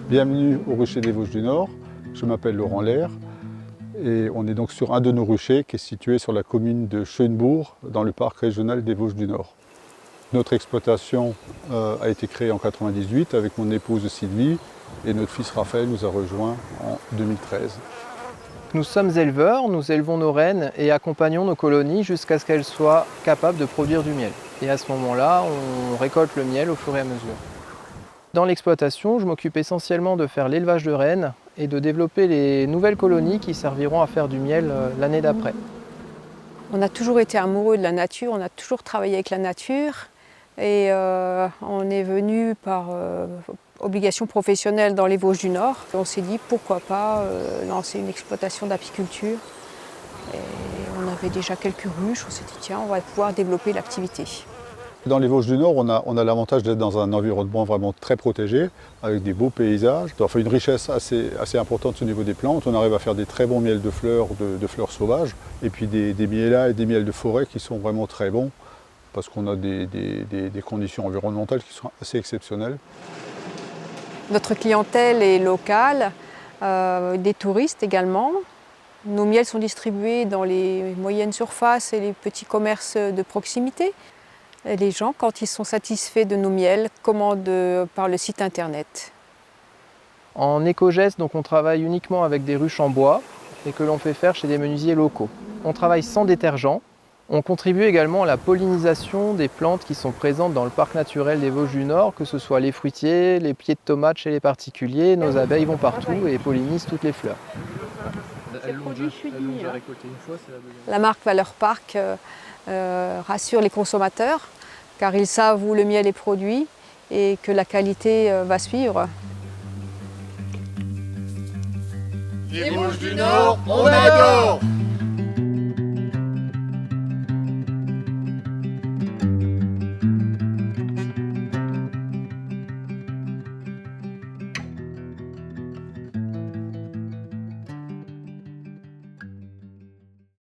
Bienvenue au rucher des Vosges du Nord, je m'appelle Laurent Lair et on est donc sur un de nos ruchers qui est situé sur la commune de Schönbourg dans le parc régional des Vosges du Nord. Notre exploitation a été créée en 1998 avec mon épouse Sylvie et notre fils Raphaël nous a rejoints en 2013. Nous sommes éleveurs, nous élevons nos rennes et accompagnons nos colonies jusqu'à ce qu'elles soient capables de produire du miel. Et à ce moment-là, on récolte le miel au fur et à mesure. Dans l'exploitation, je m'occupe essentiellement de faire l'élevage de rennes et de développer les nouvelles colonies qui serviront à faire du miel l'année d'après. On a toujours été amoureux de la nature, on a toujours travaillé avec la nature et on est venu par obligation professionnelle dans les Vosges du Nord. On s'est dit pourquoi pas lancer une exploitation d'apiculture. Et on avait déjà quelques ruches, on s'est dit tiens, on va pouvoir développer l'activité. Dans les Vosges du Nord, on a l'avantage d'être dans un environnement vraiment très protégé, avec des beaux paysages, enfin une richesse assez importante au niveau des plantes. On arrive à faire des très bons miels de fleurs sauvages, et puis des miels et des miels de forêt qui sont vraiment très bons, parce qu'on a des conditions environnementales qui sont assez exceptionnelles. Notre clientèle est locale, des touristes également. Nos miels sont distribués dans les moyennes surfaces et les petits commerces de proximité. Et les gens, quand ils sont satisfaits de nos miels, commandent par le site internet. En éco-geste, donc on travaille uniquement avec des ruches en bois et que l'on fait faire chez des menuisiers locaux. On travaille sans détergent. On contribue également à la pollinisation des plantes qui sont présentes dans le parc naturel des Vosges du Nord, que ce soit les fruitiers, les pieds de tomates chez les particuliers. Nos abeilles vont partout et pollinisent toutes les fleurs. Elles l'ont déjà récolté une fois, c'est la deuxième. La marque Valeur Parc rassure les consommateurs car ils savent où le miel est produit et que la qualité va suivre. Les Vosges du Nord, on adore!